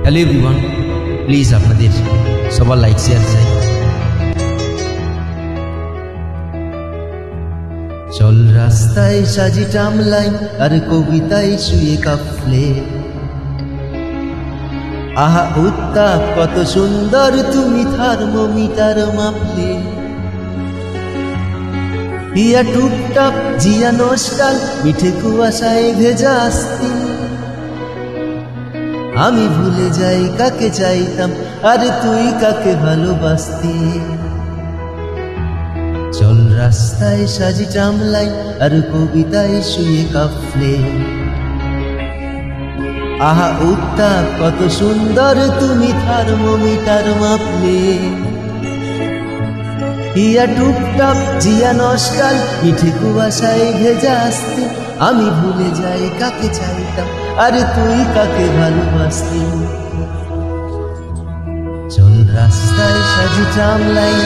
Hello everyone, please আপনাদের সবার like share চাই। চল রাস্তায় সাজি টামলাইন আর কবিতায় শুয়ে কাফলে, আহা উত্তাপ কত সুন্দর তুমি থার্মোমিটার মাপলে। হিয়া টুকটাক জিয়া নস্টাল মিঠে কুয়াশায় ভেজা আসতি, আমি ভুলে যাই কাকে চাইতাম আর তুই কাকে ভালোবাসতি। চল রাস্তায় সাজি টামলাই আর কবিতায় শুয়ে কাফলে, আহা উত্তাপ কত সুন্দর তুমি থার্মোমিটার মাপলে। হিয়া টুকটাক জিয়া নস্টাল মিঠে কুয়াশায় ভেজা আসতে, আমি ভুলে যাই কাকে চাইতাম আর তুই কাকে ভালোবাসতি। চল রাস্তায় সাজি টামলাই